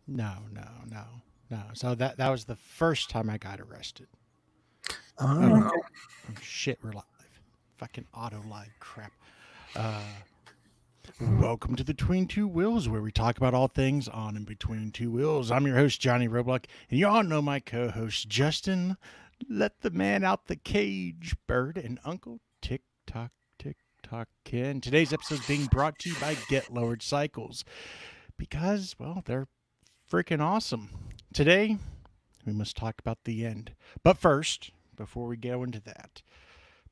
No. So that was the first time I got arrested. Oh, Oh, oh shit, we're live. Fucking auto live crap. Welcome to Between Two Wheels, where we talk about all things on and between two wheels. I'm your host, Johnny Roblox, and you all know my co-host, Justin. Let the man out the cage, Bird, and Uncle Tick Tock Ken. Today's episode is being brought to you by Get Lowered Cycles because, well, they're freaking awesome. Today, we must talk about the end. But first, before we go into that,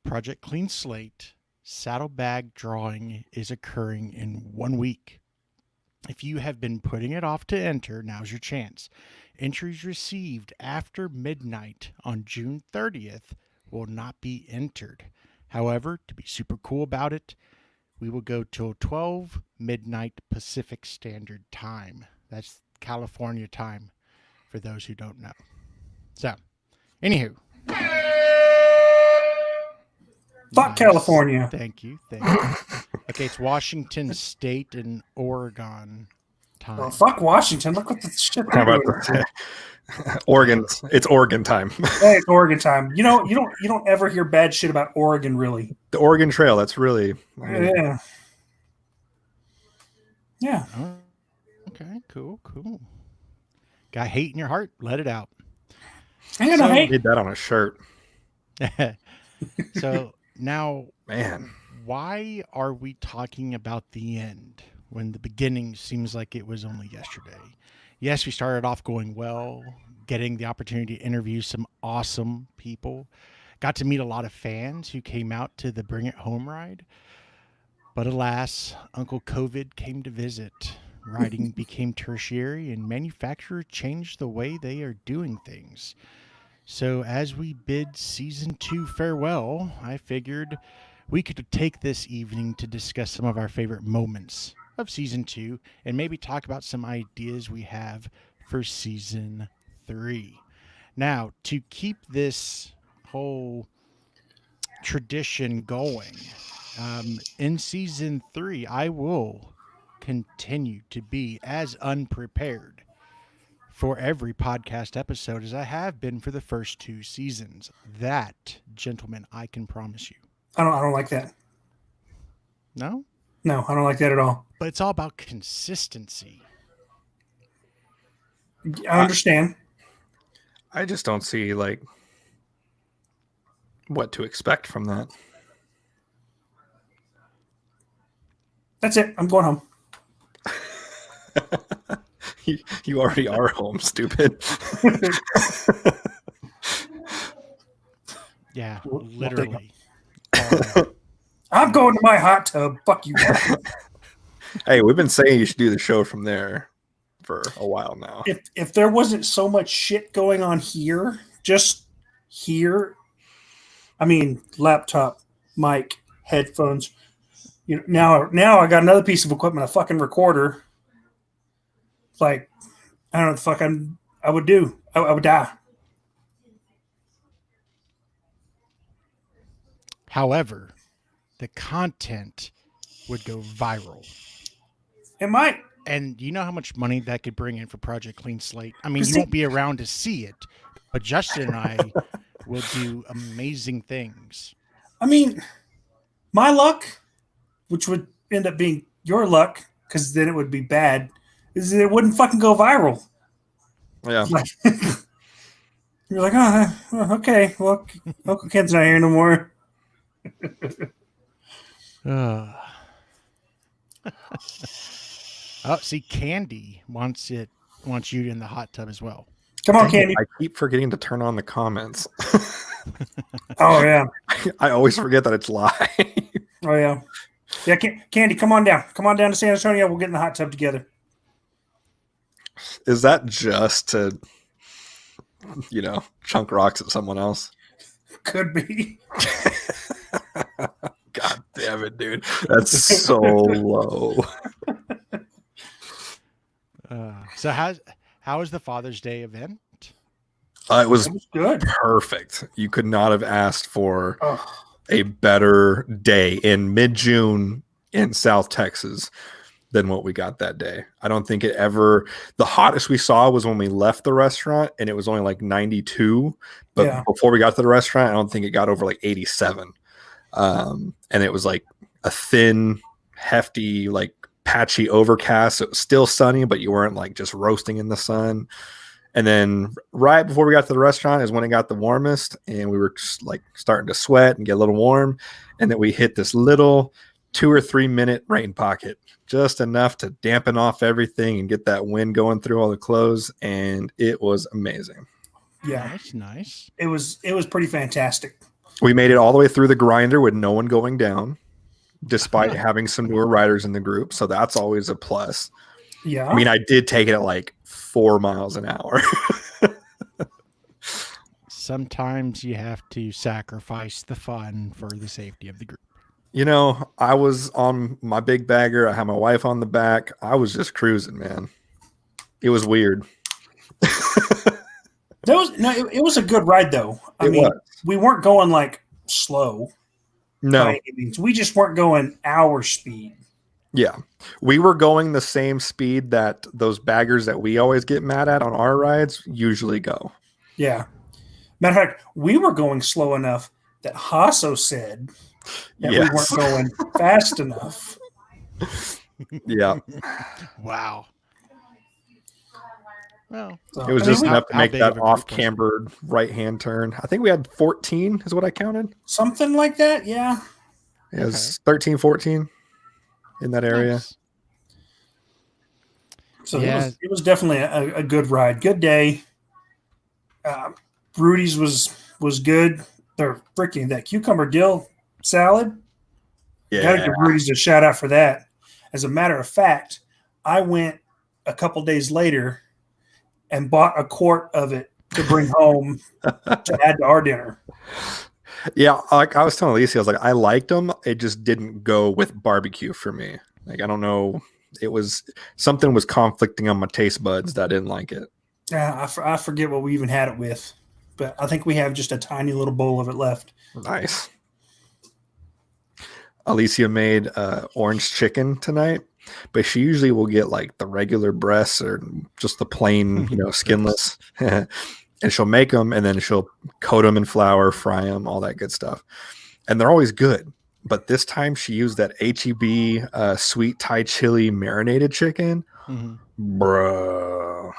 Project Clean Slate saddlebag drawing is occurring in 1 week. If you have been putting it off to enter, now's your chance. Entries received after midnight on June 30th will not be entered. However, to be super cool about it, we will go till 12 midnight Pacific Standard Time. That's California time for those who don't know. So, anywho. fuck Nice. California. Thank you. Okay, it's Washington State and Oregon time. Well, fuck Washington. Look what the shit How they're about doing. the Oregon? It's Oregon time. Hey, it's Oregon time. You don't ever hear bad shit about Oregon, really. The Oregon Trail. That's really. Yeah. Oh, okay, cool. Got hate in your heart? Let it out. I got no hate. Need that on a shirt. So now, Man, why are we talking about the end when the beginning seems like it was only yesterday? Yes, we started off going well, getting the opportunity to interview some awesome people. Got to meet a lot of fans who came out to the Bring It Home ride. But alas, Uncle COVID came to visit. Riding became tertiary, and manufacturers changed the way they are doing things. So as we bid Season 2 farewell, I figured we could take this evening to discuss some of our favorite moments of Season 2 and maybe talk about some ideas we have for Season 3. Now, to keep this whole tradition going, in Season 3, I will continue to be as unprepared for every podcast episode as I have been for the first 2 seasons. That, gentlemen, I can promise you. I don't like that. No? No, I don't like that at all. But it's all about consistency. I understand. I just don't see like what to expect from that. That's it. I'm going home. You already are home, stupid. Yeah, We'll literally. I'm going to my hot tub. Fuck you. Hey, we've been saying you should do the show from there for a while now. If there wasn't so much shit going on here, just here, I mean, laptop, mic, headphones. You know, now I got another piece of equipment, a fucking recorder. Like, I don't know what the fuck I would do. I would die. However, the content would go viral. It might. And you know how much money that could bring in for Project Clean Slate? I mean, you won't be around to see it, but Justin and I will do amazing things. I mean, my luck, which would end up being your luck, because then it would be bad, is that it wouldn't fucking go viral. Yeah. Like, you're like, oh, okay, well, Uncle Ken's not here no more. Oh, see, Candy wants you in the hot tub as well. Come on, Candy. I keep forgetting to turn on the comments. Oh, yeah. I always forget that it's live. Oh, yeah. Yeah, Candy, come on down. Come on down to San Antonio. We'll get in the hot tub together. Is that just to, chunk rocks at someone else? Could be. God damn it, dude. That's so low. So how was the Father's Day event? It was good. Perfect. You could not have asked for a better day in mid-June in South Texas. than what we got that day. I don't think it ever, the hottest we saw was when we left the restaurant and it was only like 92. But Yeah. before we got to the restaurant, I don't think it got over like 87. And it was like a thin, hefty, like patchy overcast. It was still sunny, but you weren't like just roasting in the sun. And then right before we got to the restaurant is when it got the warmest, and we were just like starting to sweat and get a little warm. And then we hit this little 2 or 3 minute rain pocket, just enough to dampen off everything and get that wind going through all the clothes. And it was amazing. Yeah. Nice. It was pretty fantastic. We made it all the way through the grinder with no one going down, despite having some newer riders in the group. So that's always a plus. Yeah. I mean, I did take it at like 4 miles an hour. Sometimes you have to sacrifice the fun for the safety of the group. You know, I was on my big bagger. I had my wife on the back. I was just cruising, man. It was weird. It was a good ride though. I mean, we weren't going like slow. No. By any means. We just weren't going our speed. Yeah. We were going the same speed that those baggers that we always get mad at on our rides usually go. Yeah. Matter of fact, we were going slow enough that Hasso said that we weren't going fast enough. Yeah. Wow. Well, it was just enough to make that off-cambered right-hand turn. I think we had 14 is what I counted. Something like that, yeah. It was 13, 14 in that area. Nice. So it was definitely a good ride. Good day. Rudy's was good. They're freaking that cucumber dill salad. Yeah. Gotta give Rudy's a shout out for that. As a matter of fact, I went a couple days later and bought a quart of it to bring home to add to our dinner. Yeah, like I was telling Alicia, I was like, I liked them. It just didn't go with barbecue for me. Like, I don't know. It was something was conflicting on my taste buds that I didn't like it. Yeah, I forget what we even had it with, but I think we have just a tiny little bowl of it left. Nice. Alicia made orange chicken tonight, but she usually will get like the regular breasts or just the plain, skinless. And she'll make them and then she'll coat them in flour, fry them, all that good stuff. And they're always good. But this time she used that HEB sweet Thai chili marinated chicken. Mm-hmm. Bro.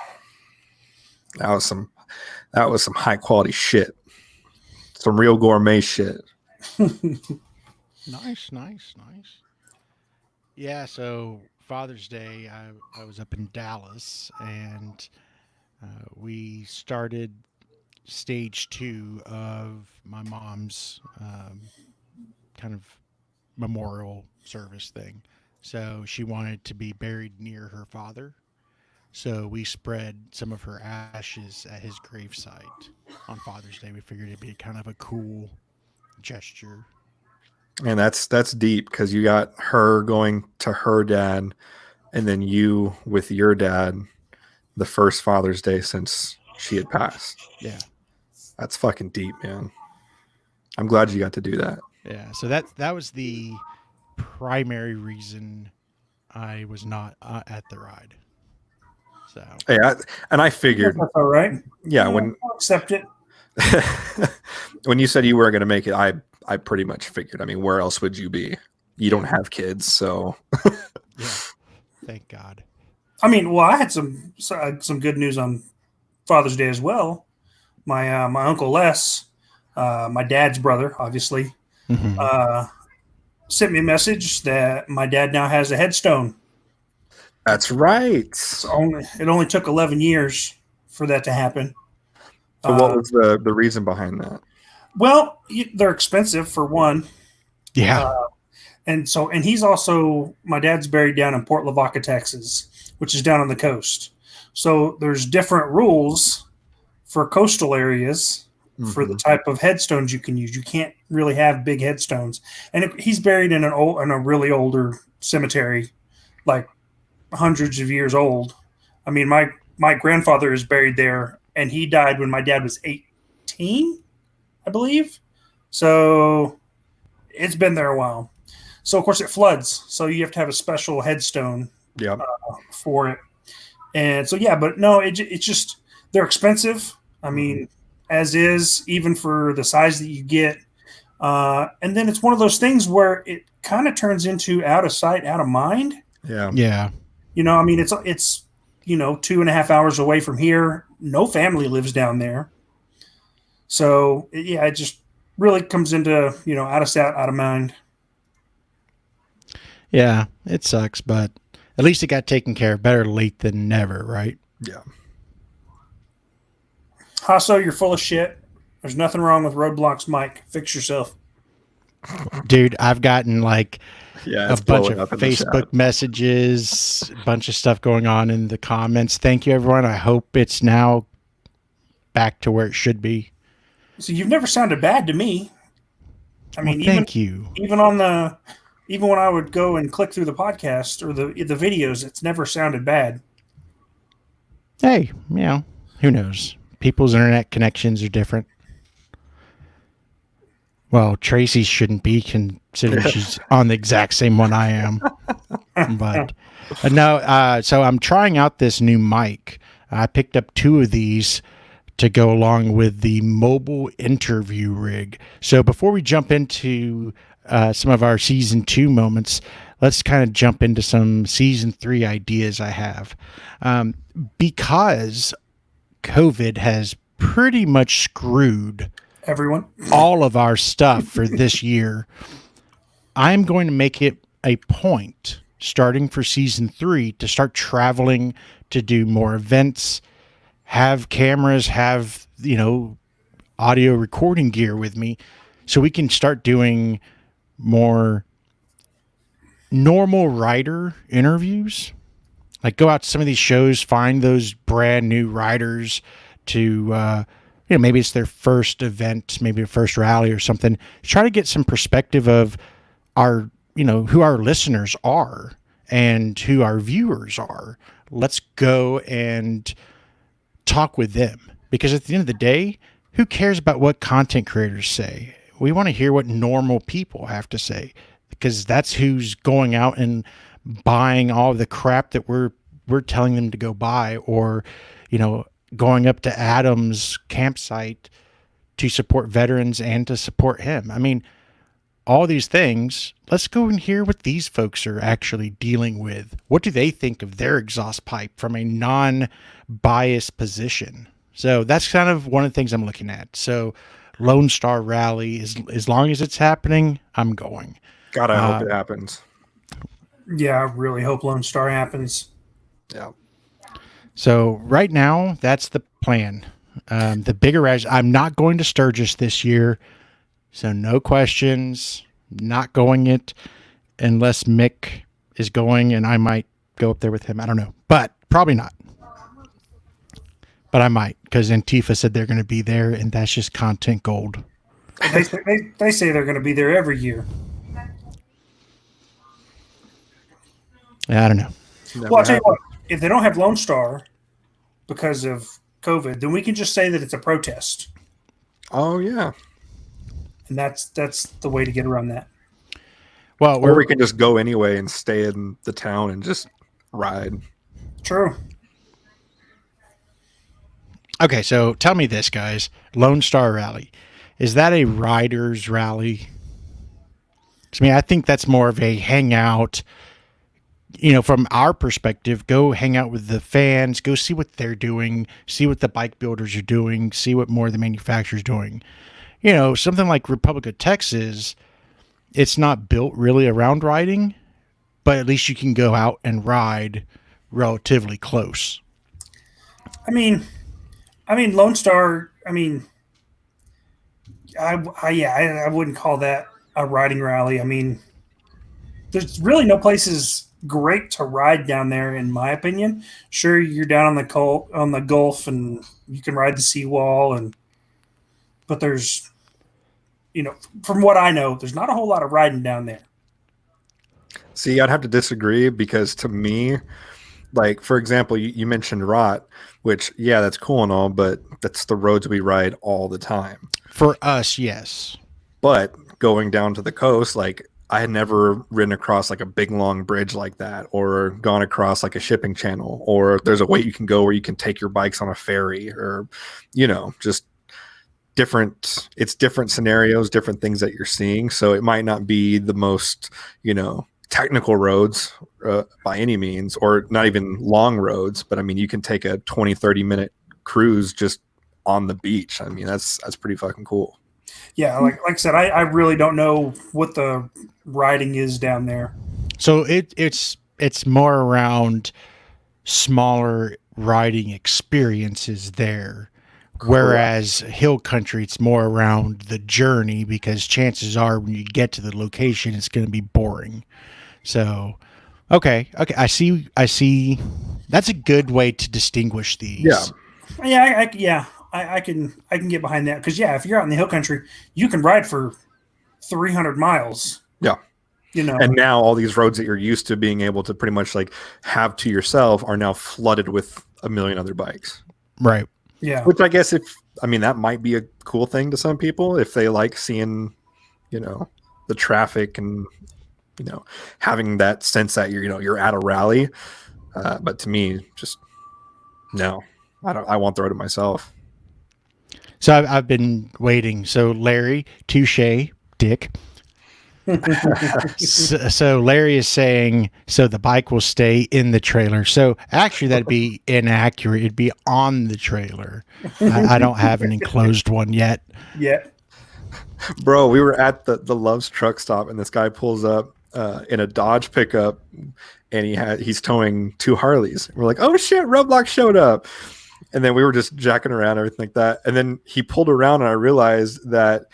That was some high quality shit. Some real gourmet shit. Nice. Yeah, so Father's Day, I was up in Dallas, and we started stage 2 of my mom's kind of memorial service thing. So she wanted to be buried near her father. So we spread some of her ashes at his gravesite on Father's Day. We figured it'd be kind of a cool gesture. And that's deep because you got her going to her dad and then you with your dad the first Father's Day since she had passed. Yeah. That's fucking deep, man. I'm glad you got to do that. Yeah. So that was the primary reason I was not at the ride. So. Yeah, and I figured. That's all right. Yeah, when I'll accept it. When you said you weren't going to make it, I pretty much figured. I mean, where else would you be? You don't have kids, so. Yeah. Thank God. I mean, well, I had some good news on Father's Day as well. My Uncle Les, my dad's brother, obviously, sent me a message that my dad now has a headstone. That's right. It only took 11 years for that to happen. So what was the reason behind that? Well, they're expensive for one. Yeah. And he's also, my dad's buried down in Port Lavaca, Texas, which is down on the coast. So there's different rules for coastal areas for the type of headstones you can use. You can't really have big headstones. And he's buried in a really older cemetery, like hundreds of years old. I mean, my grandfather is buried there, and he died when my dad was 18, I believe. So it's been there a while. So, of course, it floods. So you have to have a special headstone Yeah. for it. And so, yeah, but no, it's just, they're expensive. I mean, as is, even for the size that you get. And then it's one of those things where it kind of turns into out of sight, out of mind. Yeah. Yeah. I mean, it's 2.5 hours away from here. No family lives down there. So, yeah, it just really comes into, out of sight, out of mind. Yeah. It sucks, but at least it got taken care of. Better late than never, right? Yeah. Hasso, you're full of shit. There's nothing wrong with roadblocks, Mike. Fix yourself. Dude, I've gotten like Yeah. a It's bunch blowing of up in the Facebook chat. messages, a bunch of stuff going on in the comments. Thank you, everyone. I hope it's now back to where it should be. So you've never sounded bad to me. I mean, Thank you. even when I would go and click through the podcast or the videos, it's never sounded bad. Hey, who knows? People's internet connections are different. Well, Tracy shouldn't be considering she's on the exact same one I am. But no, so I'm trying out this new mic. I picked up 2 of these to go along with the mobile interview rig. So before we jump into some of our season 2 moments, let's kind of jump into some season 3 ideas I have. Because COVID has pretty much screwed Everyone. all of our stuff for this year, I'm going to make it a point starting for season 3 to start traveling, to do more events, have cameras, have, audio recording gear with me so we can start doing more normal writer interviews. Like go out to some of these shows, find those brand new writers to, maybe it's their first event, maybe a first rally or something. Try to get some perspective of our, who our listeners are and who our viewers are. Let's go and talk with them, because at the end of the day, who cares about what content creators say? We want to hear what normal people have to say, because that's who's going out and buying all the crap that we're telling them to go buy, or, going up to Adam's campsite to support veterans and to support him. I mean, all these things, let's go and hear what these folks are actually dealing with. What do they think of their exhaust pipe from a non-biased position? So that's kind of one of the things I'm looking at. So Lone Star Rally, is as long as it's happening, I'm going. God, I hope it happens. Yeah, I really hope Lone Star happens. Yeah. So right now, that's the plan. The bigger rally, I'm not going to Sturgis this year, so no questions, not going it unless Mick is going, and I might go up there with him. I don't know, but probably not. But I might, because Antifa said they're going to be there, and that's just content gold. They say they're going to be there every year. I don't know. Never Well, I'll tell you happened. what, if they don't have Lone Star because of COVID, then we can just say that it's a protest. Oh yeah. And that's the way to get around that. Well, Or we can just go anyway and stay in the town and just ride. True. okay, so tell me this, guys. Lone Star Rally, is that a riders rally? I mean, I think that's more of a hangout. From our perspective, go hang out with the fans, go see what they're doing, see what the bike builders are doing, see what more of the manufacturers doing. Something like Republic of Texas, it's not built really around riding, but at least you can go out and ride relatively close. I mean, Lone Star. I mean, I wouldn't call that a riding rally. I mean, there's really no places great to ride down there, in my opinion. Sure, you're down on the Gulf, and you can ride the seawall, but there's, from what I know, there's not a whole lot of riding down there. See, I'd have to disagree, because to me, like, for example, you mentioned Rot, which, yeah, that's cool and all, but that's the roads we ride all the time. For us, yes. But going down to the coast, like, I had never ridden across like a big long bridge like that, or gone across like a shipping channel, or there's a way you can go where you can take your bikes on a ferry, or just different scenarios, different things that you're seeing. So it might not be the most technical roads by any means, or not even long roads, but I mean, you can take a 20-30 minute cruise just on the beach. I mean, that's pretty fucking cool. Yeah, like I said, I really don't know what the riding is down there. So it's more around smaller riding experiences there. Whereas hill country, it's more around the journey, because chances are when you get to the location, it's going to be boring. So, okay, I see. That's a good way to distinguish these. Yeah, I can get behind that, because if you're out in the hill country, you can ride for 300 miles. Yeah. And now all these roads that you're used to being able to pretty much like have to yourself are now flooded with a million other bikes. Right. Yeah. Which I guess that might be a cool thing to some people if they like seeing, the traffic and, having that sense that you're at a rally. But to me, just no, I want the road to myself. So I've been waiting. So Larry, touche, dick. So Larry is saying, so the bike will stay in the trailer. So actually that'd be inaccurate. It'd be on the trailer. I don't have an enclosed one yet. Yeah. Bro, we were at the Love's truck stop, and this guy pulls up in a Dodge pickup, and he's towing 2 Harleys. We're like, oh shit, Roblox showed up. And then we were just jacking around, everything like that. And then he pulled around, and I realized that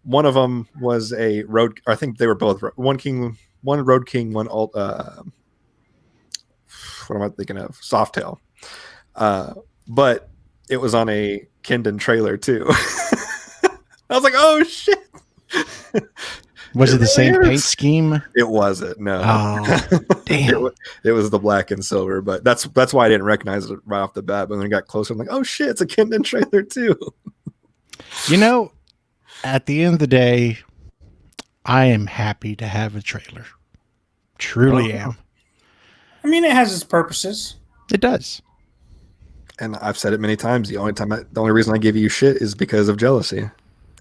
one of them was a road. I think they were both one Road King, one alt. What am I thinking of? Softail. But it was on a Kindon trailer too. I was like, oh shit. Was it the same paint scheme? It wasn't. No. Oh, damn. It was the black and silver, but that's why I didn't recognize it right off the bat. But when I got closer, I'm like, oh shit, it's a Kindon trailer too. At the end of the day, I am happy to have a trailer. Truly am. I mean, it has its purposes. It does. And I've said it many times. The only reason I give you shit is because of jealousy,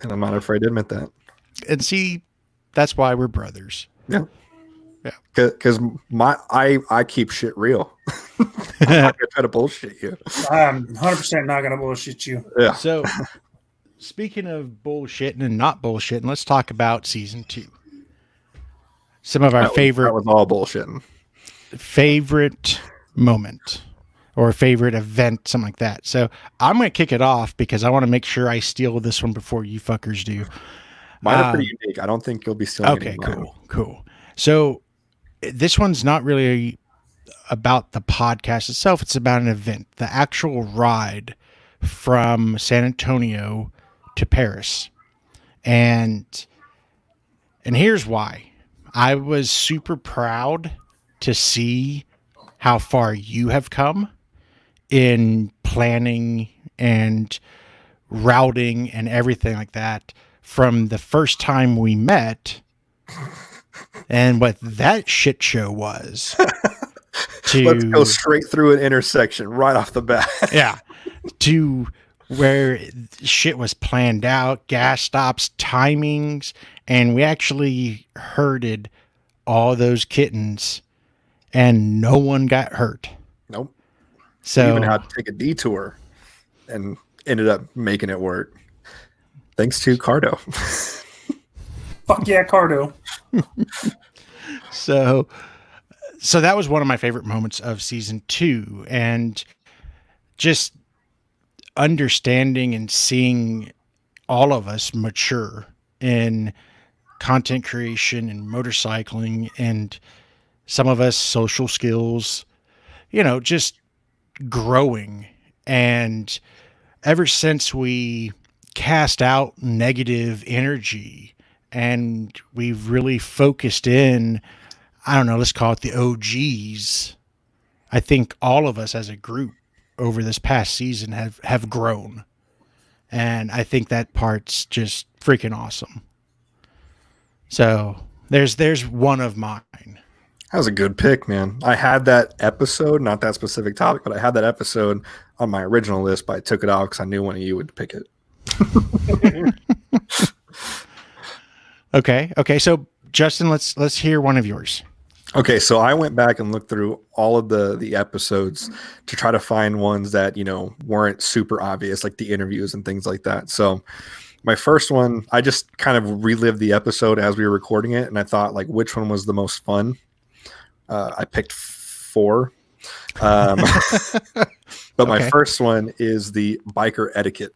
and I'm not afraid to admit that. And see, that's why we're brothers. Yeah. Yeah. Because I keep shit real. I'm not gonna try to bullshit you. I'm 100% not gonna bullshit you. Yeah. So, speaking of bullshitting and not bullshitting, let's talk about season 2. Some of our that was all bullshitting. Favorite moment or favorite event, something like that. So I'm going to kick it off because I want to make sure I steal this one before you fuckers do. Mine are pretty unique. I don't think you'll be stealing. Okay, cool. So this one's not really about the podcast itself. It's about an event, the actual ride from San Antonio to Paris. And here's why. I was super proud to see how far you have come in planning and routing and everything like that from the first time we met and what that shit show was. Let's go straight through an intersection right off the bat. Yeah. To where shit was planned out, gas stops, timings, and we actually herded all those kittens and no one got hurt. Nope. So we even had to take a detour and ended up making it work. Thanks to Cardo. Fuck yeah, Cardo. So that was one of my favorite moments of season 2, and just understanding and seeing all of us mature in content creation and motorcycling, and some of us social skills, just growing. And ever since we cast out negative energy and we've really focused in, I don't know, let's call it the OGs, I think all of us as a group over this past season have grown. And I think that part's just freaking awesome. So There's one of mine. That was a good pick, man. I had that episode, not that specific topic, but I had that episode on my original list, but I took it out because I knew one of you would pick it. Okay. So Justin, let's hear one of yours. Okay, so I went back and looked through all of the episodes to try to find ones that, weren't super obvious, like the interviews and things like that. So my first one, I just kind of relived the episode as we were recording it, and I thought, like, which one was the most fun? I picked 4. But my first one is the biker etiquette.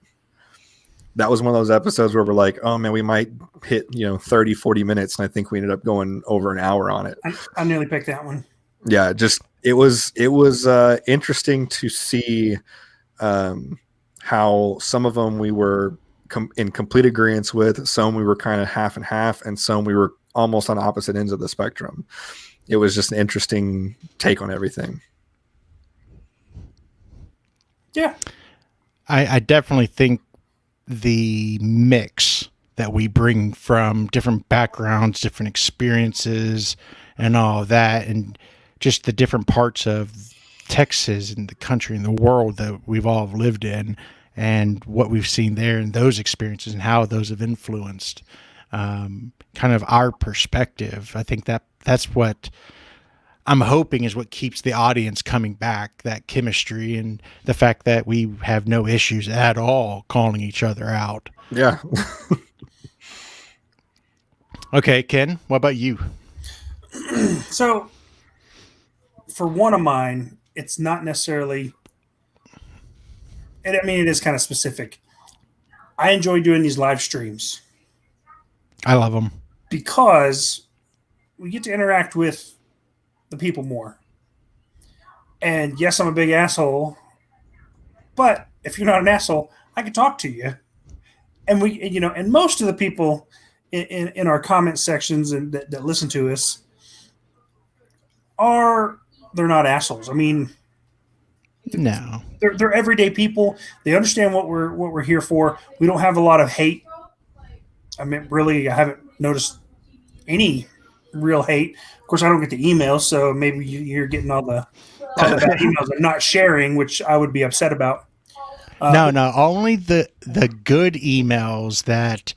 That was one of those episodes where we're like, oh man, we might hit 30, 40 minutes, and I think we ended up going over an hour on it. I nearly picked that one. Yeah, just it was interesting to see how some of them we were in complete agreement with, some we were kind of half and half, and some we were almost on opposite ends of the spectrum. It was just an interesting take on everything. Yeah, I definitely think the mix that we bring from different backgrounds, different experiences, and all of that, and just the different parts of Texas and the country and the world that we've all lived in, and what we've seen there and those experiences and how those have influenced kind of our perspective. I think that's what I'm hoping is what keeps the audience coming back, that chemistry and the fact that we have no issues at all calling each other out. Yeah. Okay, Ken, what about you? So for one of mine, it's not necessarily, and I mean, it is kind of specific. I enjoy doing these live streams I love them. because we get to interact with the people more. And yes, I'm a big asshole, but if you're not an asshole, I can talk to you. And and most of the people in our comment sections and that listen to us they're not assholes. I mean, No. they're everyday people. They understand what we're here for. We don't have a lot of hate. I mean, really, I haven't noticed any real hate. Of course, I don't get the emails, so maybe you're getting all the bad emails and not sharing, which I would be upset about. No, only the good emails that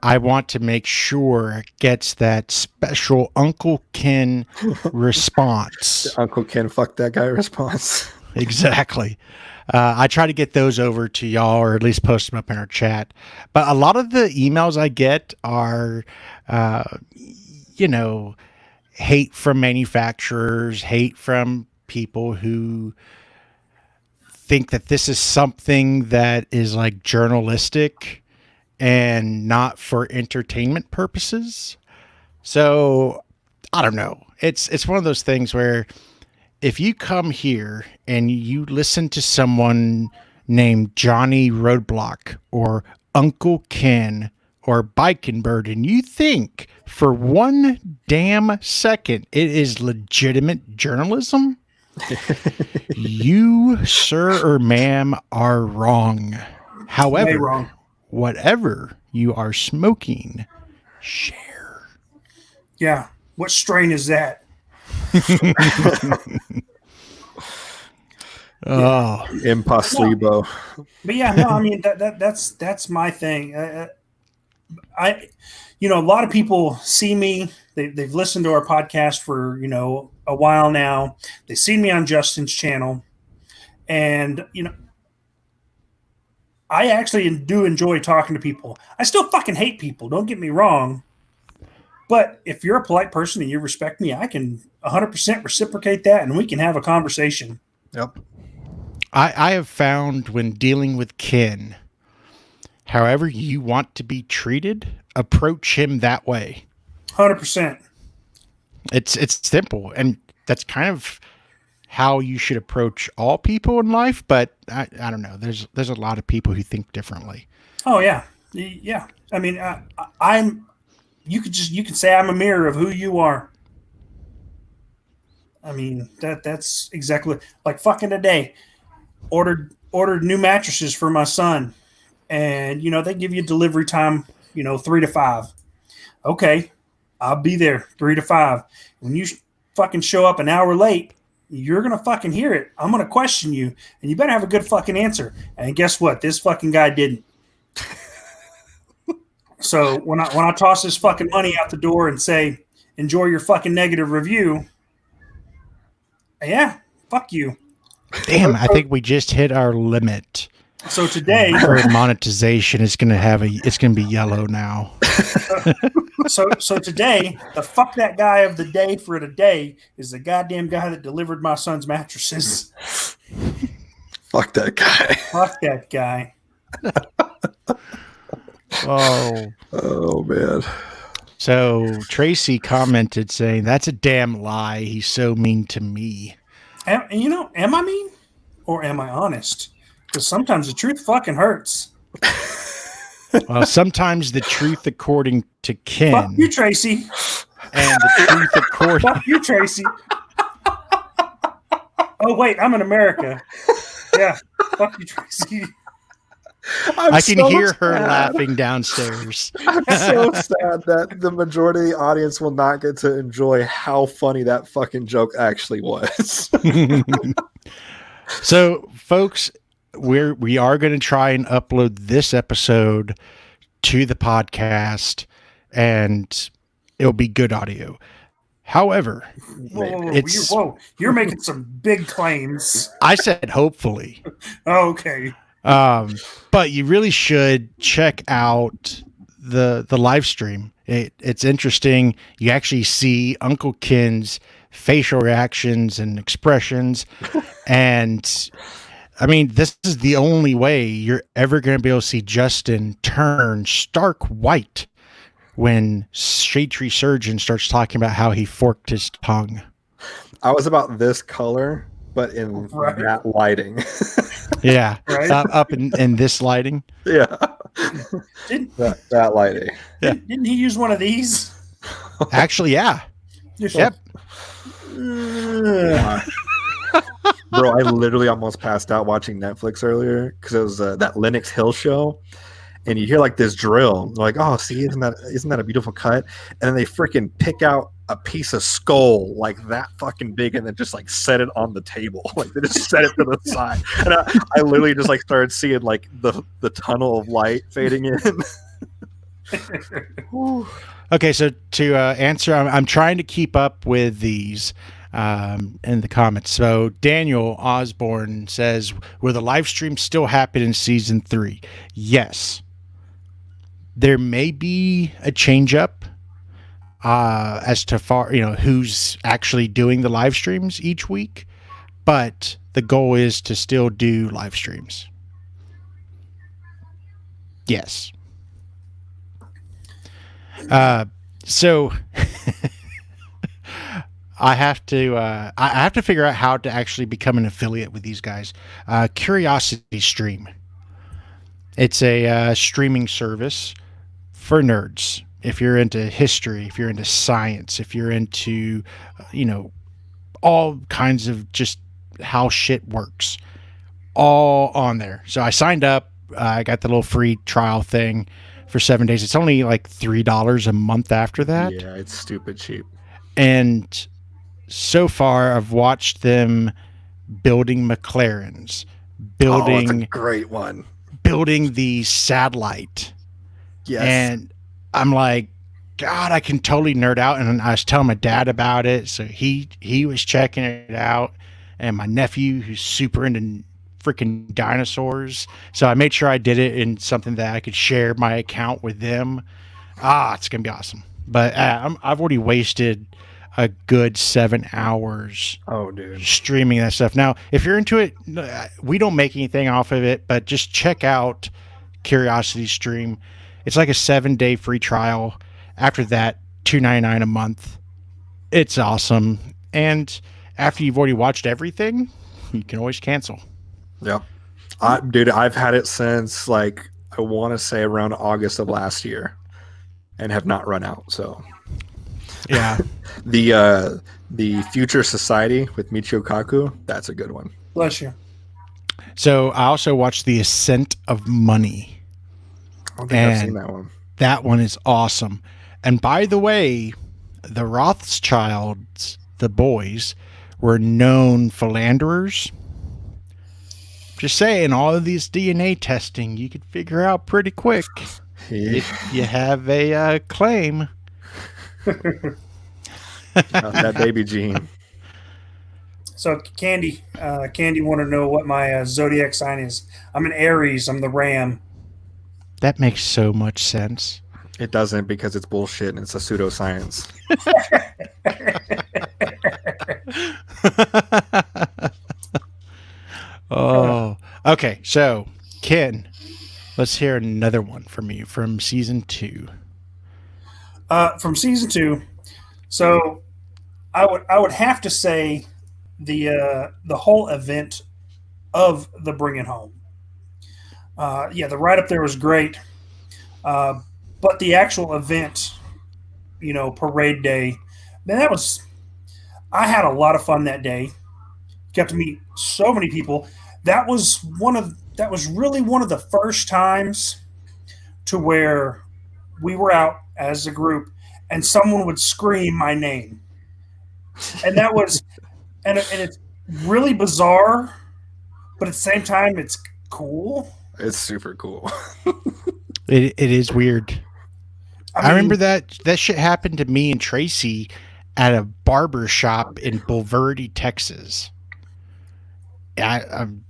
I want to make sure gets that special Uncle Ken response. Uncle Ken, fuck that guy response. Exactly. I try to get those over to y'all, or at least post them up in our chat. But a lot of the emails I get are, hate from manufacturers, hate from people who think that this is something that is like journalistic and not for entertainment purposes. So I don't know. It's one of those things where if you come here and you listen to someone named Johnny Roadblock or Uncle Ken or Bikin' Bird and you think for one damn second it is legitimate journalism, you, sir or ma'am, are wrong. However, wrong. Whatever you are smoking, share. Yeah. What strain is that? Oh, Impossible. But yeah, no, I mean that's my thing. A lot of people see me. They've listened to our podcast for a while now. They've seen me on Justin's channel, and I actually do enjoy talking to people. I still fucking hate people. Don't get me wrong. But if you're a polite person and you respect me, I can 100% reciprocate that, and we can have a conversation. Yep. I have found when dealing with Ken, however you want to be treated, approach him that way. 100%. It's simple, and that's kind of how you should approach all people in life. But I don't know. There's a lot of people who think differently. Oh yeah, yeah. I mean, I'm. You can say I'm a mirror of who you are. I mean that's exactly like fucking today. Ordered new mattresses for my son, and they give you delivery time 3 to 5. Okay, I'll be there 3 to 5. When you fucking show up an hour late, you're gonna fucking hear it. I'm gonna question you, and you better have a good fucking answer. And guess what? This fucking guy didn't. So when I toss this fucking money out the door and say, enjoy your fucking negative review, yeah, fuck you. Damn, I think we just hit our limit So today, for monetization. It's gonna be yellow now. so today, the fuck that guy of the day for today is the goddamn guy that delivered my son's mattresses. Fuck that guy. Fuck that guy. Oh man. So Tracy commented saying, "That's a damn lie. He's so mean to me." Am I mean? Or am I honest? Because sometimes the truth fucking hurts. Well, sometimes the truth according to Ken, Fuck you, Tracy. and the truth according Fuck you, Tracy. Oh, wait, I'm in America. Yeah. Fuck you, Tracy. I can hear her laughing downstairs. I'm so sad that the majority of the audience will not get to enjoy how funny that fucking joke actually was. So, folks, we are going to try and upload this episode to the podcast, and it'll be good audio. However, Whoa, you're making some big claims. I said hopefully. Oh, okay. But you really should check out the live stream. It's interesting. You actually see Uncle Ken's facial reactions and expressions. And I mean, this is the only way you're ever going to be able to see Justin turn stark white when Shade Tree Surgeon starts talking about how he forked his tongue. I was about this color, but in that lighting. Yeah, Right. up in this lighting. Yeah. Didn't That lighting. he use one of these? Actually, yeah. Yep. Bro, I literally almost passed out watching Netflix earlier because it was that Linux Hill show, and you hear like this drill, like, "Oh, see, isn't that a beautiful cut?" And then they freaking pick out a piece of skull like that fucking big, and then just like set it on the table, like they just set it to the side, and I literally just like started seeing like the tunnel of light fading in. Okay, so to answer, I'm trying to keep up with these in the comments. So Daniel Osborne says, "Will the live stream still happen in season 3?" Yes. There may be a change up as to who's actually doing the live streams each week, but the goal is to still do live streams. Yes. So I have to figure out how to actually become an affiliate with these guys. Curiosity Stream. It's a streaming service for nerds. If you're into history, if you're into science, if you're into, all kinds of just how shit works, all on there. So I signed up. I got the little free trial thing for 7 days. It's only like $3 a month after that. Yeah, it's stupid cheap. And so far, I've watched them building McLarens, That's a great one. building the satellite. Yes. And I'm like, God, I can totally nerd out. And I was telling my dad about it. So he was checking it out. And my nephew, who's super into freaking dinosaurs. So I made sure I did it in something that I could share my account with them. It's going to be awesome. But I've already wasted a good 7 hours streaming that stuff. Now, if you're into it, we don't make anything off of it, but just check out Curiosity Stream. It's like a 7-day free trial. After that, $2.99 a month. It's awesome. And after you've already watched everything, you can always cancel. Yep. Dude, I've had it since like, I want to say around August of last year and have not run out. So yeah. The Future Society with Michio Kaku, that's a good one. Bless you. So I also watched The Ascent of Money. I don't think I've seen that one. That one is awesome. And by the way, the Rothschilds, the boys, were known philanderers. Just saying, all of these DNA testing you could figure out pretty quick if you have a claim. That baby gene. So Candy wanted to know what my zodiac sign is. I'm an Aries. I'm the Ram. That makes so much sense. It doesn't, because it's bullshit and it's a pseudoscience. Oh, okay. So, Ken, let's hear another one from you from season 2. From season 2. So I would have to say the whole event of the Bring It Home. Yeah, the write up there was great, but the actual event, parade day, man, I had a lot of fun that day. Got to meet so many people. That was really one of the first times to where we were out as a group and someone would scream my name. And that was and it's really bizarre, but at the same time it's cool. It's super cool. It is weird. I mean, remember that shit happened to me and Tracy at a barber shop in Bulverde, Texas. I'm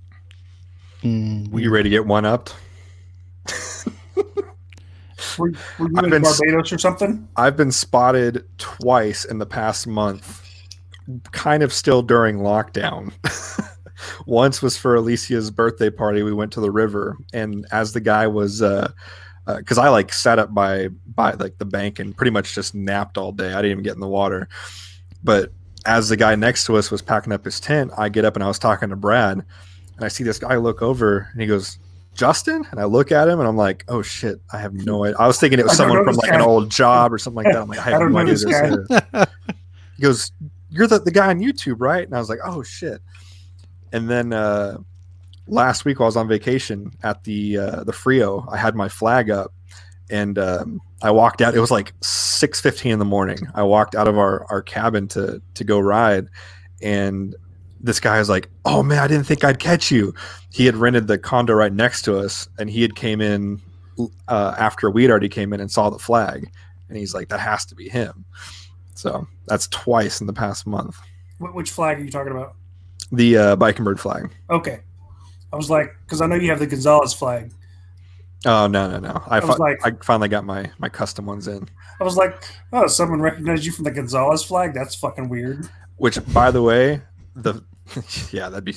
You ready to get one upped? Were you in Barbados or something? I've been spotted twice in the past month, kind of still during lockdown. Once was for Alicia's birthday party. We went to the river, and as the guy was, because I like sat up by like the bank and pretty much just napped all day. I didn't even get in the water. But as the guy next to us was packing up his tent, I get up and I was talking to Brad, and I see this guy look over, and he goes, "Justin?" And I look at him and I'm like, "Oh shit, I have no idea." I was thinking it was someone from like an old job or something like that. I'm like, I have no idea who this is. He goes, "You're the guy on YouTube, right?" And I was like, "Oh shit." And then last week while I was on vacation at the Frio, I had my flag up, and I walked out. It was like 6:15 in the morning. I walked out of our cabin to go ride, and this guy was like, "Oh man, I didn't think I'd catch you." He had rented the condo right next to us, and he had came in after we'd already came in and saw the flag, and he's like, "That has to be him." So that's twice in the past month. Which flag are you talking about? The Bike and Bird flag. Okay, I was like, because I know you have the Gonzalez flag. Oh no! I finally got my custom ones in. I was like, oh, someone recognized you from the Gonzalez flag? That's fucking weird. Which, by the way, yeah, that'd be.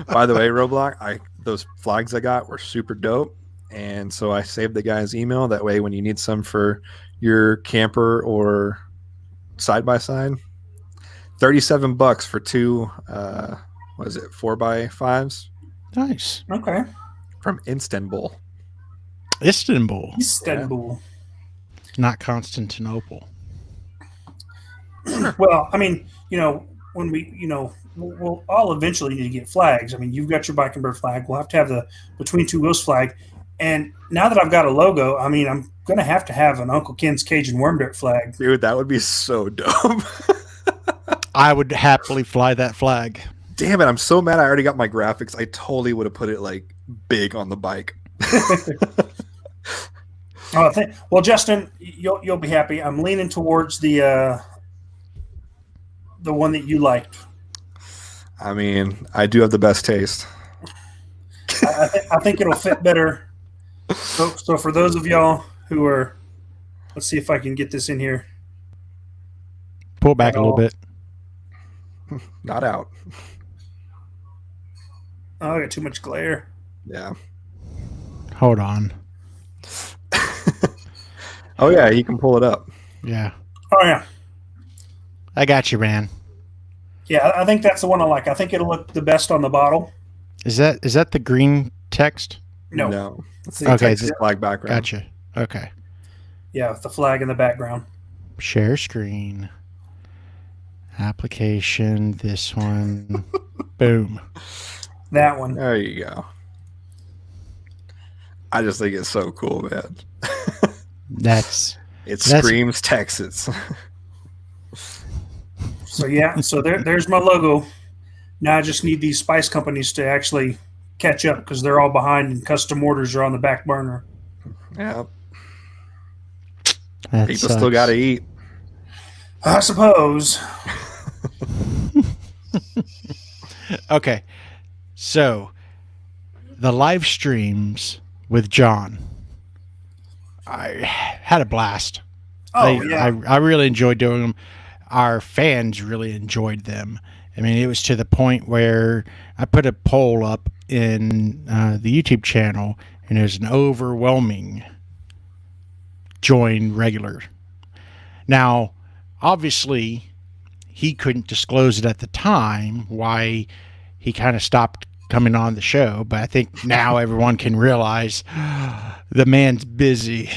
By the way, Roblox, those flags I got were super dope, and so I saved the guy's email. That way, when you need some for your camper or side by side, $37 for two. What is it? 4x5s. Nice. Okay. From Istanbul. Istanbul, Yeah. not Constantinople. Well, I mean, when we'll all eventually need to get flags. I mean, you've got your Bike and Bird flag. We'll have to have the Between2Wheels flag. And now that I've got a logo, I mean, I'm going to have an Uncle Ken's Cajun Worm Dirt flag. Dude, that would be so dope. I would happily fly that flag. Damn it, I'm so mad I already got my graphics. I totally would have put it like big on the bike. Well, Justin, you'll be happy. I'm leaning towards the one that you liked. I mean, I do have the best taste. I think it'll fit better. So for those of y'all who are, let's see if I can get this in here. Pull back a little bit. Not out. Oh, I got too much glare. Yeah. Hold on. Oh yeah, you can pull it up. Yeah. Oh yeah. I got you, man. Yeah, I think that's the one I like. I think it'll look the best on the bottle. Is that the green text? No. It's the Texas flag background. Gotcha. Okay. Yeah, with the flag in the background. Share screen. Application. This one. Boom. That one. There you go. I just think it's so cool, man. It So that's screams Texas. So yeah, so there's my logo. Now I just need these spice companies to actually catch up because they're all behind and custom orders are on the back burner. Yeah, that people still got to sucks. eat. I suppose. Okay, so the live streams with John, I had a blast. Oh yeah. I really enjoyed doing them. Our fans really enjoyed them. I mean, it was to the point where I put a poll up in the YouTube channel, and it was an overwhelming join regular. Now, obviously, he couldn't disclose it at the time why he kind of stopped coming on the show, but I think now everyone can realize the man's busy.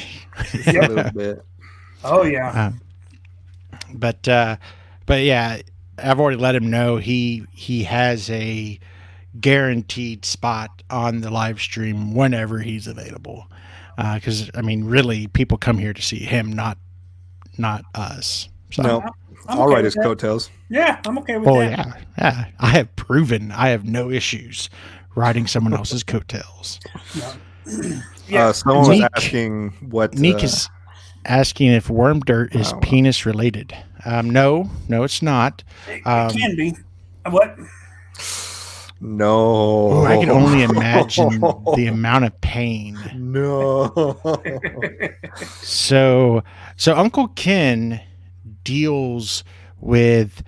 A little bit. Oh yeah. But yeah, I've already let him know he has a guaranteed spot on the live stream whenever he's available. Because I mean, really, people come here to see him, not us. So, No, I'm I'll okay ride with his that. coattails. Yeah, I'm okay with oh that. yeah. I have proven I have no issues riding someone else's coattails. Yeah. Someone was Neek- asking what. Nick is asking if worm dirt is Oh. penis related. No, it's not. It can be. What? No. Ooh, I can only imagine the amount of pain. No. So Uncle Ken deals with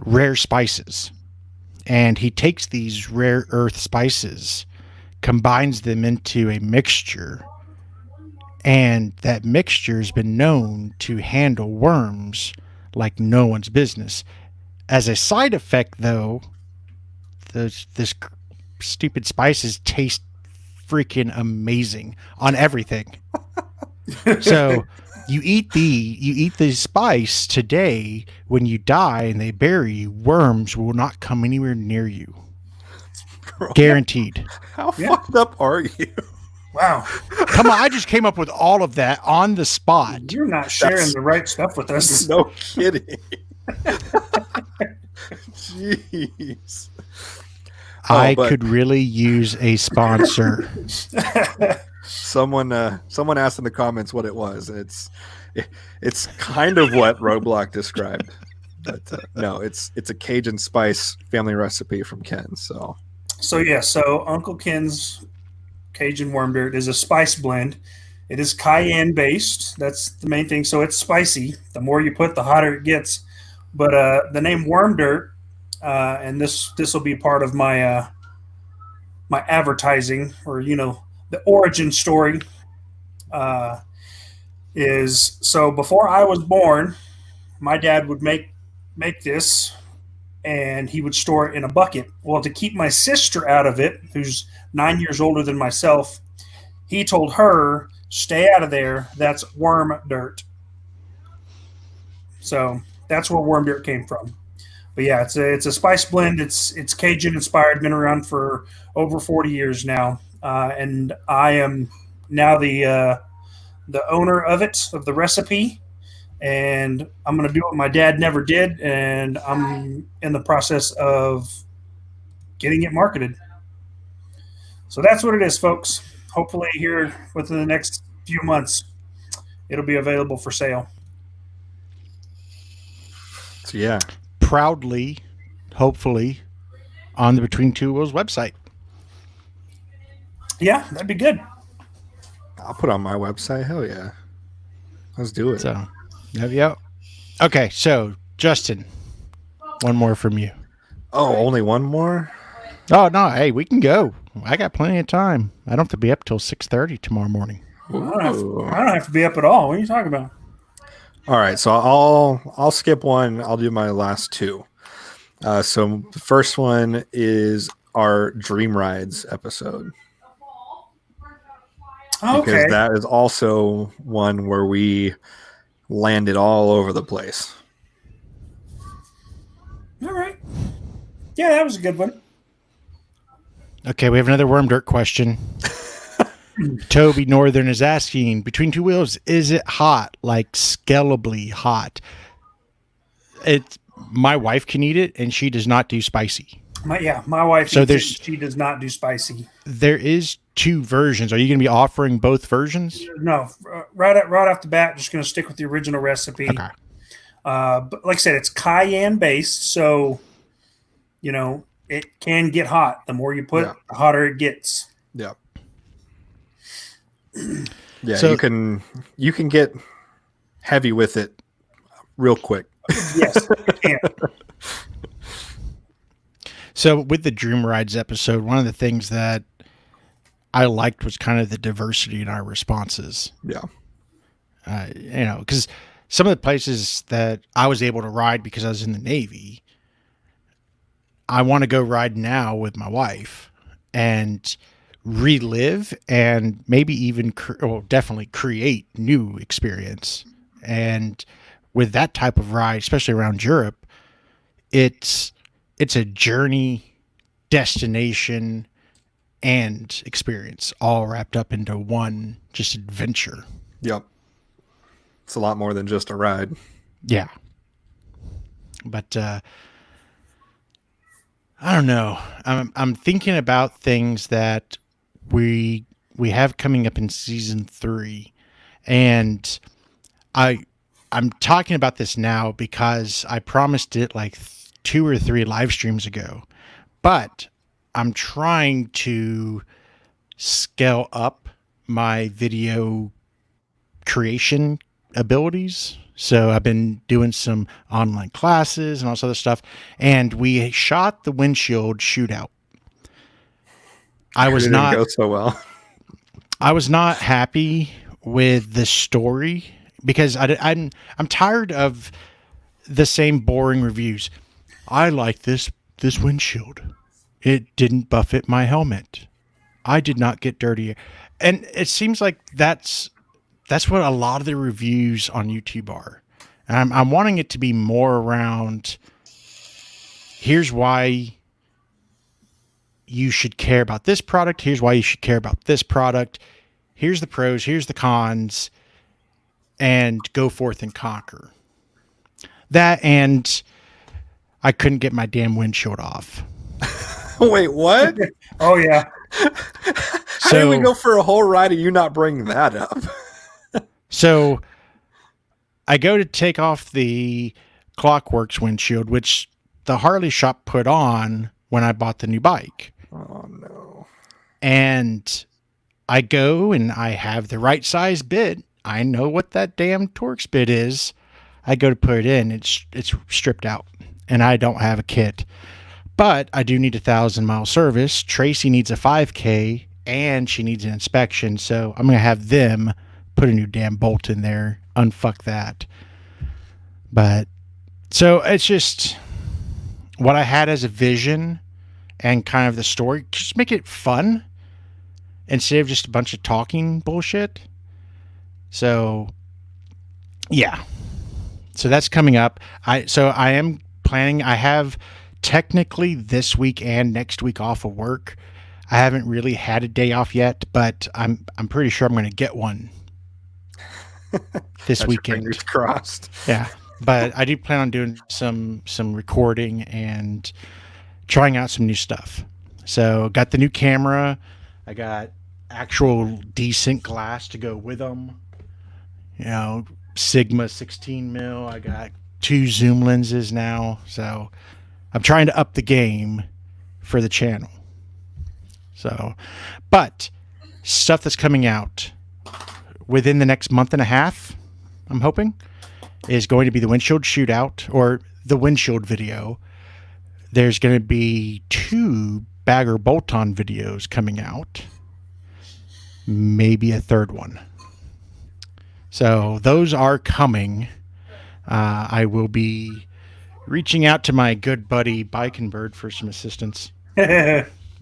rare spices, and he takes these rare earth spices, combines them into a mixture, and that mixture has been known to handle worms like no one's business. As a side effect, though, this stupid spices taste freaking amazing on everything. So you eat the spice today. When you die and they bury you, worms will not come anywhere near you. Guaranteed. How fucked up are you? Wow. Come on, I just came up with all of that on the spot. You're not sharing the right stuff with us. No kidding. Jeez. I but- could really use a sponsor. Someone asked in the comments what it was. It's kind of what Roadblock described, but no, it's a Cajun spice family recipe from Ken. So So Uncle Ken's Cajun worm dirt is a spice blend. It is cayenne based. That's the main thing. So it's spicy. The more you put, the hotter it gets. But the name worm dirt, and this will be part of my my advertising, or the origin story. Is so before I was born, my dad would make this, and he would store it in a bucket. Well, to keep my sister out of it, who's 9 years older than myself, he told her, "Stay out of there. That's worm dirt." So that's where worm dirt came from. But yeah, it's a spice blend. It's Cajun inspired. Been around for over 40 years now, and I am now the owner of it, of the recipe, and I'm going to do what my dad never did, and I'm in the process of getting it marketed. So that's what it is, folks. Hopefully here within the next few months, it'll be available for sale. So yeah, Proudly, hopefully, on the Between Two Wheels website. Yeah, that'd be good. I'll put it on my website. Hell yeah, let's do it. So, yep. Okay, so Justin, one more from you. Oh, only one more? Oh no, hey, we can go. I got plenty of time. I don't have to be up till 6:30 tomorrow morning. I don't have to be up at all. What are you talking about? All right, so I'll skip one. I'll do my last two. So the first one is our Dream Rides episode. Okay. Because that is also one where we landed all over the place. All right. Yeah, that was a good one. Okay, we have another worm dirt question. Toby Northern is asking, Between Two Wheels, is it hot? Like scalably hot? My wife can eat it, and she does not do spicy. My wife So eats it. She does not do spicy. There is 2 versions. Are you going to be offering both versions? No, right off the bat, just going to stick with the original recipe. Okay. But like I said, it's cayenne based, so it can get hot. The more you put, the hotter it gets. Yeah. Yeah, So- you can get heavy with it real quick. Yes, you can. So with the Dream Rides episode, one of the things that I liked was kind of the diversity in our responses. Yeah. Because some of the places that I was able to ride because I was in the Navy, I want to go ride now with my wife and relive and maybe even, definitely create new experience. And with that type of ride, especially around Europe, it's a journey, destination, and experience all wrapped up into one just adventure. Yep. It's a lot more than just a ride. Yeah. But I don't know. I'm thinking about things that we have coming up in season 3, and I'm talking about this now because I promised it like 2 or 3 live streams ago, but I'm trying to scale up my video creation abilities. So I've been doing some online classes and all this other stuff, and we shot the windshield shootout. I was Didn't not go so well. I was not happy with the story because I'm tired of the same boring reviews. I like this windshield. It didn't buffet my helmet. I did not get dirty. And it seems like that's what a lot of the reviews on YouTube are. And I'm wanting it to be more around, here's why you should care about this product. Here's why you should care about this product. Here's the pros. Here's the cons. And go forth and conquer. That, and I couldn't get my damn windshield off. Wait, what? Oh, yeah. How did we go for a whole ride and you not bring that up? So I go to take off the Clockworks windshield, which the Harley shop put on when I bought the new bike. Oh, no. And I go and I have the right size bit. I know what that damn Torx bit is. I go to put it in. It's stripped out, and I don't have a kit. But I do need a 1,000-mile service. Tracy needs a 5K, and she needs an inspection. So I'm going to have them put a new damn bolt in there. Unfuck that. But so it's just what I had as a vision and kind of the story. Just make it fun instead of just a bunch of talking bullshit. So yeah. So that's coming up. I am planning. I have technically this week and next week off of work. I haven't really had a day off yet, but I'm pretty sure I'm going to get one this weekend. Fingers crossed. Yeah, but I do plan on doing some recording and trying out some new stuff. So got the new camera. I got actual decent glass to go with them. Sigma 16 mil. I got 2 zoom lenses now. So I'm trying to up the game for the channel. So, but stuff that's coming out within the next month and a half, I'm hoping, is going to be the windshield shootout or the windshield video. There's going to be 2 bagger bolt-on videos coming out. Maybe a 3rd one. So those are coming. I will be reaching out to my good buddy Bike and Bird for some assistance.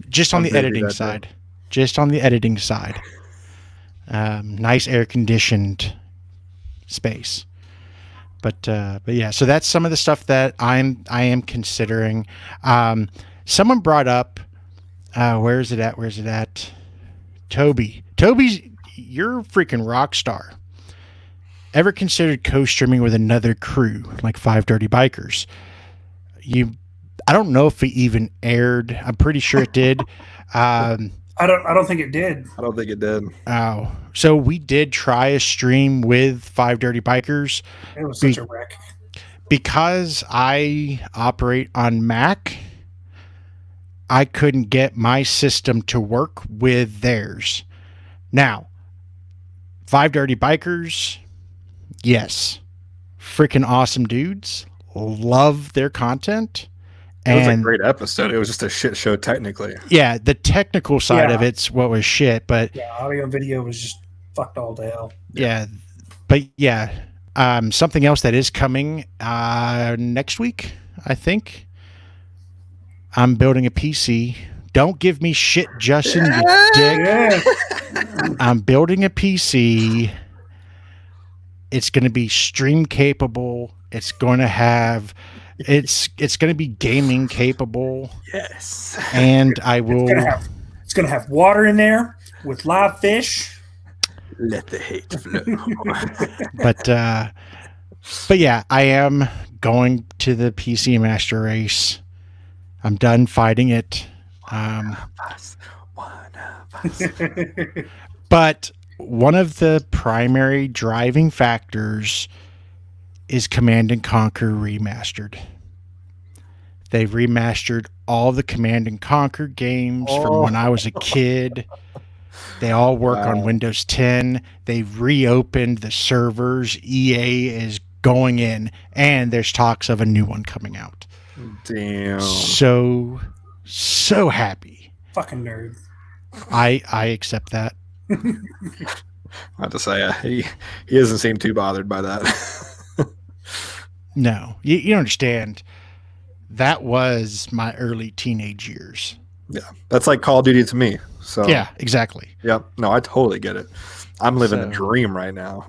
Just on the editing side. Just on the editing side. Nice air-conditioned space. But yeah, so that's some of the stuff that I am considering. Someone brought up, where is it at? Toby's, you're a freaking rock star. Ever considered co-streaming with another crew like Five Dirty Bikers? I don't know if it even aired. I'm pretty sure it did. I don't think it did. I don't think it did. Oh, so we did try a stream with Five Dirty Bikers. It was such a wreck. Because I operate on Mac, I couldn't get my system to work with theirs. Now, Five Dirty Bikers, yes, freaking awesome dudes. Love their content. It was a great episode. It was just a shit show technically. Yeah, the technical side of it's what was shit, but yeah, audio and video was just fucked all to hell. Yeah, but yeah, something else that is coming next week, I think. I'm building a PC. Don't give me shit, Justin, you dick. Yeah. I'm building a PC. It's going to be stream capable. It's going to have it's going to be gaming capable. Yes. And I will it's going to have water in there with live fish. Let the hate flow. But yeah, I am going to the PC Master Race. I'm done fighting it. One of us. But one of the primary driving factors is Command and Conquer Remastered. They've remastered all the Command and Conquer games from when I was a kid. They all work on Windows 10. They've reopened the servers. EA is going in, and there's talks of a new one coming out. Damn. So happy. Fucking nerd. I accept that. I have to say, he doesn't seem too bothered by that. No, you don't understand. That was my early teenage years. Yeah, that's like Call of Duty to me. So yeah, exactly. Yep. No, I totally get it. I'm living a dream right now.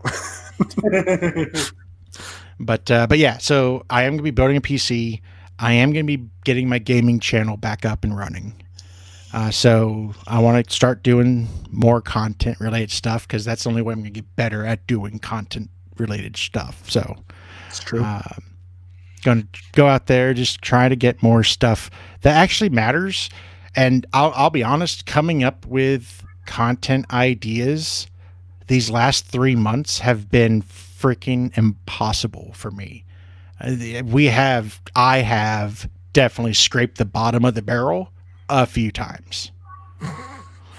But yeah, so I am going to be building a PC. I am going to be getting my gaming channel back up and running. So I want to start doing more content related stuff because that's the only way I'm going to get better at doing content related stuff. So it's true. Going to go out there, just try to get more stuff that actually matters. And I'll be honest, coming up with content ideas these last 3 months have been freaking impossible for me. I have definitely scraped the bottom of the barrel a few times.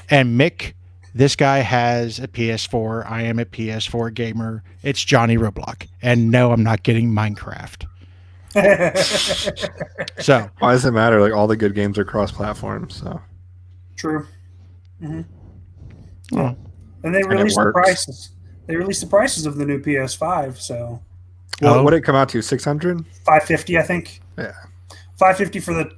And Mick, this guy has a PS4. I am a PS4 gamer. It's Johnny Roblox. And no, I'm not getting Minecraft. So why does it matter? Like all the good games are cross-platform. So true. Mm-hmm. Oh. And they released the prices. They released the prices of the new PS5. So what did it come out to? 600? $550, I think. Yeah. $550 for the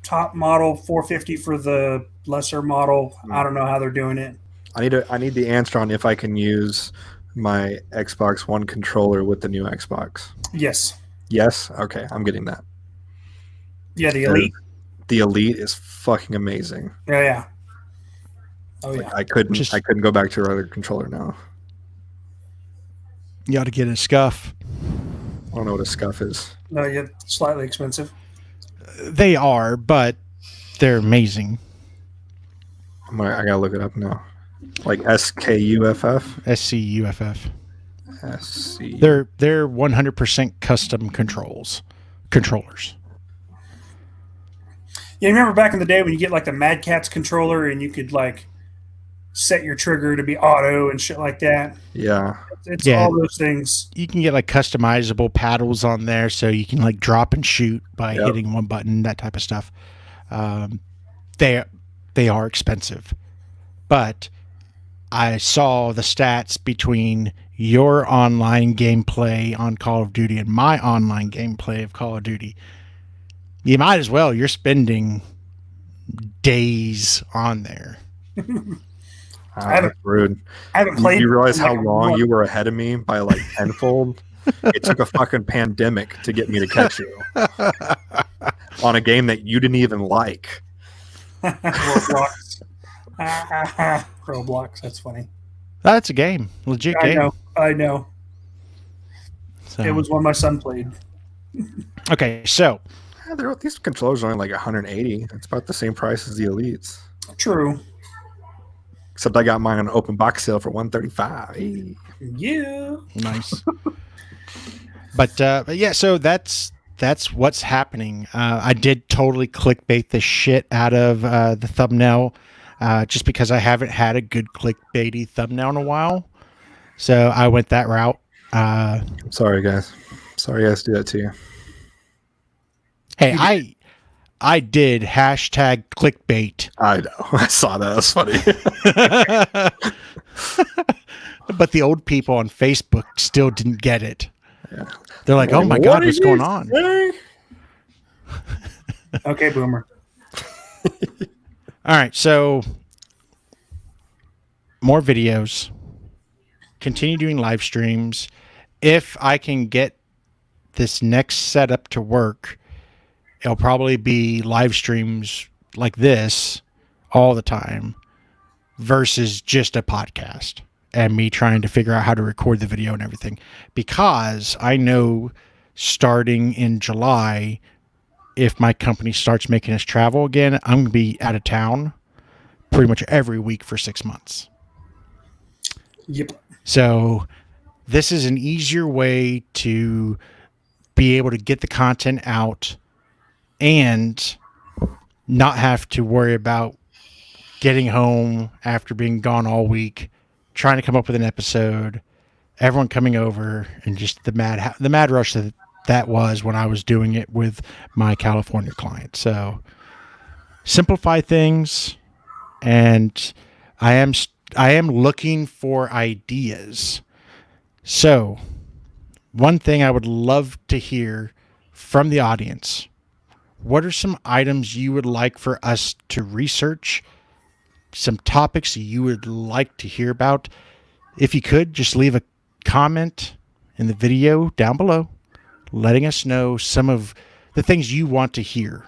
top model, $450 for the lesser model. I don't know how they're doing it. I need the answer on if I can use my Xbox One controller with the new Xbox. Yes. Yes? Okay, I'm getting that. Yeah, the Elite. The Elite is fucking amazing. Yeah. Oh yeah. I couldn't go back to a regular controller now. You ought to get a Scuff. I don't know what a Scuff is. No, yeah, slightly expensive. They are, but they're amazing. I gotta look it up now. Like SKUFF? SCUFF. SC. They're 100% custom controllers. Yeah, remember back in the day when you get like the Mad Catz controller and you could like set your trigger to be auto and shit like that. Yeah. It's all those things. You can get like customizable paddles on there so you can like drop and shoot by hitting one button, that type of stuff. They are expensive. But I saw the stats between your online gameplay on Call of Duty and my online gameplay of Call of Duty. You might as well. You're spending days on there. That's rude. I haven't played. You realize how long you were ahead of me by like tenfold? It took a fucking pandemic to get me to catch you on a game that you didn't even like. Roblox. Roblox. That's funny. That's a game, legit I game. know. I know. So It was one my son played. okay, so Yeah, these controllers are only like 180. It's about the same price as the Elites. True. Except I got mine on an open box sale for 135. Hey. Yeah. nice. But yeah, so that's what's happening. I did totally clickbait the shit out of the thumbnail, just because I haven't had a good clickbaity thumbnail in a while. So I went that route. I'm sorry, guys. Sorry, I guys do that to you. Hey, I did hashtag clickbait, I know. I saw that. That's funny. but the old people on Facebook still didn't get it. Yeah. They're like, "Oh my What God, did what's you going on?" say? Okay, boomer. All right, so more videos. Continue doing live streams. If I can get this next setup to work, it'll probably be live streams like this all the time versus just a podcast and me trying to figure out how to record the video and everything. Because I know starting in July, if my company starts making us travel again, I'm going to be out of town pretty much every week for 6 months. Yep. So this is an easier way to be able to get the content out and not have to worry about getting home after being gone all week, trying to come up with an episode, everyone coming over, and just the mad rush that was when I was doing it with my California client. So simplify things, and I am looking for ideas. So one thing I would love to hear from the audience: what are some items you would like for us to research? Some topics you would like to hear about? If you could, just leave a comment in the video down below, letting us know some of the things you want to hear.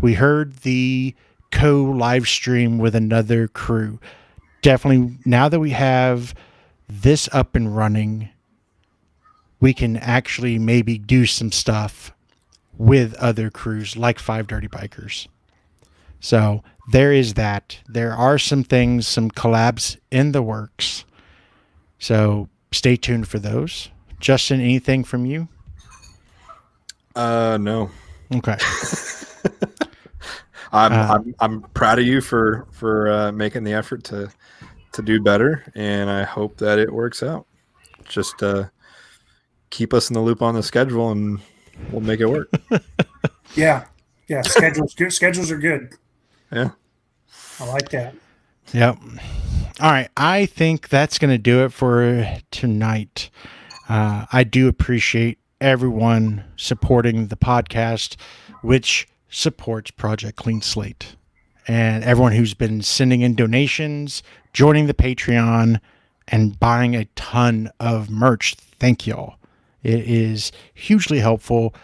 We heard the co-live stream with another crew. Definitely, now that we have this up and running, we can actually maybe do some stuff with other crews like Five Dirty Bikers. So there is that. There are some things, some collabs in the works. So stay tuned for those. Justin, anything from you? No. Okay. I'm proud of you for making the effort to do better, and I hope that it works out. Just keep us in the loop on the schedule, and we'll make it work. Yeah. Yeah. Schedules are good. Yeah. I like that. Yep. All right. I think that's going to do it for tonight. I do appreciate everyone supporting the podcast, which supports Project Clean Slate, and everyone who's been sending in donations, joining the Patreon, and buying a ton of merch. Thank y'all. It is hugely helpful.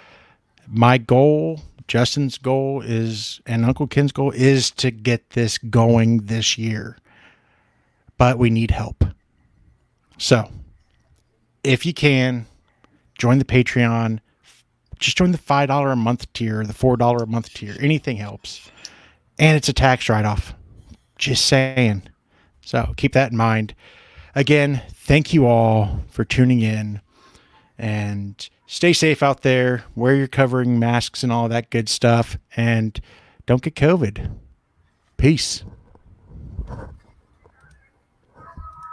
My goal, Justin's goal is, and Uncle Ken's goal is to get this going this year. But we need help. So if you can, join the Patreon. Just join the $5 a month tier, the $4 a month tier. Anything helps. And it's a tax write-off. Just saying. So keep that in mind. Again, thank you all for tuning in. And stay safe out there. Wear your covering masks and all that good stuff. And don't get COVID. Peace.